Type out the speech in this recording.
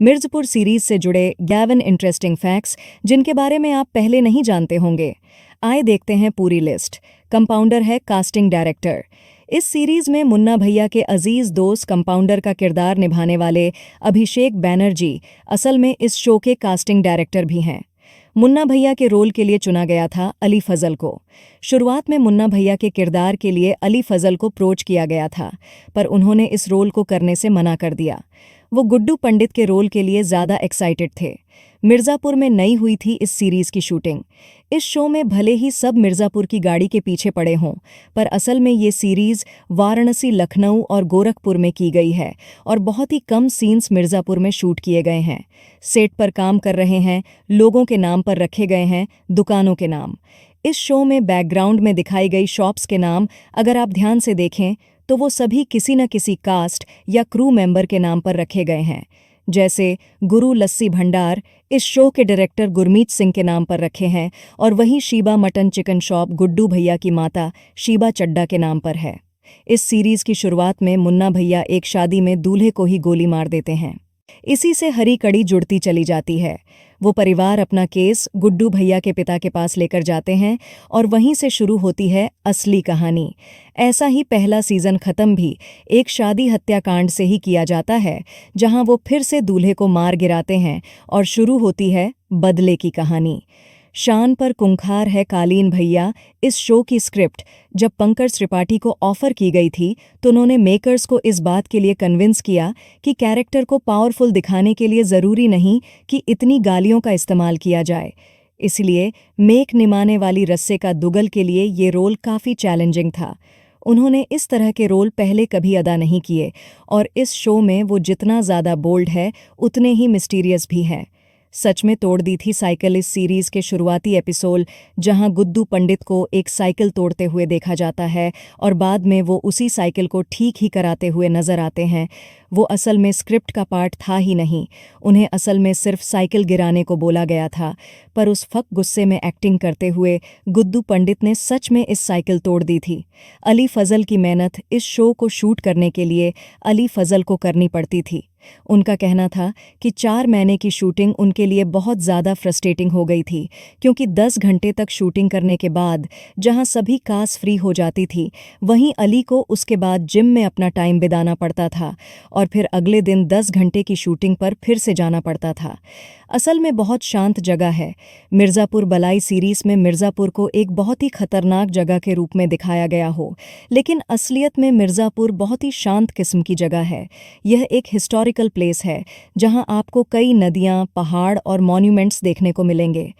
मिर्ज़पुर series से जुड़े 11 interesting facts जिनके बारे में आप पहले नहीं जानते होंगे। आइए देखते हैं पूरी लिस्ट। कंपाउंडर है कास्टिंग डायरेक्टर। इस सीरीज में मुन्ना भैया के अजीज दोस्त कंपाउंडर का किरदार निभाने वाले अभिषेक बैनर्जी असल में इस शो के कास्टिंग डायरेक्टर भी हैं। मुन्ना भैया के रोल के लिए चुना गया था अली फजल को। शुरुआत में मुन्ना भैया के किरदार के लिए अली फजल को अप्रोच किया गया था, पर उन्होंने इस रोल को करने से मना कर दिया। वो गुड्डू पंडित के रोल के लिए ज़्यादा एक्साइटेड थे। मिर्ज़ापुर में नई हुई थी इस सीरीज़ की शूटिंग। इस शो में भले ही सब मिर्ज़ापुर की गाड़ी के पीछे पड़े हों, पर असल में ये सीरीज़ वाराणसी, लखनऊ और गोरखपुर में की गई है और बहुत ही कम सीन्स मिर्ज़ापुर में शूट किए गए हैं। सेट पर काम कर रहे हैं, लोगों के नाम पर रखे गए हैं दुकानों के नाम। इस शो में बैकग्राउंड में दिखाई गई शॉप्स के नाम अगर आप ध्यान से देखें तो वो सभी किसी न किसी कास्ट या क्रू मेंबर के नाम पर रखे गए हैं। जैसे गुरु लस्सी भंडार इस शो के डायरेक्टर गुरमीत सिंह के नाम पर रखे हैं और वहीं Sheeba mutton chicken shop Guddu भैया की माता शीबा चड्डा के नाम पर है। इस सीरीज की शुरुआत में मुन्ना भैया एक शादी में दूल्हे को ही गोली मार देते हैं। इसी से हरी कड़ी जुड़ती चली जाती है। वो परिवार अपना केस गुड्डू भैया के पिता के पास लेकर जाते हैं और वहीं से शुरू होती है असली कहानी। ऐसा ही पहला सीजन खत्म भी एक शादी हत्याकांड से ही किया जाता है, जहां वो फिर से दूल्हे को मार गिराते हैं और शुरू होती है बदले की कहानी। शान पर कुंखार है कालीन भैया इस शो की स्क्रिप्ट जब पंकज त्रिपाठी को ऑफर की गई थी तो उन्होंने मेकर्स को इस बात के लिए कन्विंस किया कि कैरेक्टर को पावरफुल दिखाने के लिए ज़रूरी नहीं कि इतनी गालियों का इस्तेमाल किया जाए। इसलिए मेक निमाने वाली रस्से का दुगल के लिए ये रोल काफ़ी चैलेंजिंग था। उन्होंने इस तरह के रोल पहले कभी अदा नहीं किए और इस शो में वो जितना ज़्यादा बोल्ड है उतने ही मिस्टीरियस भी हैं। सच में तोड़ दी थी साइकिल इस सीरीज के शुरुआती एपिसोड, जहां गुड्डू पंडित को एक साइकिल तोड़ते हुए देखा जाता है और बाद में वो उसी साइकिल को ठीक ही कराते हुए नजर आते हैं। वो असल में स्क्रिप्ट का पार्ट था ही नहीं, उन्हें असल में सिर्फ साइकिल गिराने को बोला गया था, पर उस फक गुस्से में एक्टिंग करते हुए गुड्डू पंडित ने सच में इस साइकिल तोड़ दी थी। अली फजल की मेहनत इस शो को शूट करने के लिए अली फजल को करनी पड़ती थी। उनका कहना था कि 4 महीने की शूटिंग उनके लिए बहुत ज़्यादा फ्रस्ट्रेटिंग हो गई थी, क्योंकि 10 घंटे तक शूटिंग करने के बाद जहां सभी कास्ट फ्री हो जाती थी, वहीं अली को उसके बाद जिम में अपना टाइम बिताना पड़ता था और फिर अगले दिन 10 घंटे की शूटिंग पर फिर से जाना पड़ता था। असल में बहुत शांत जगह है। मिर्ज़ापुर बलाई सीरीज़ में मिर्ज़ापुर को एक बहुत ही खतरनाक जगह के रूप में दिखाया गया हो, लेकिन असलियत में मिर्ज़ापुर बहुत ही शांत किस्म की जगह है। यह एक हिस्टोरिकल प्लेस है जहां आपको कई नदियां, पहाड़ और मॉन्यूमेंट्स देखने को मिलेंगे।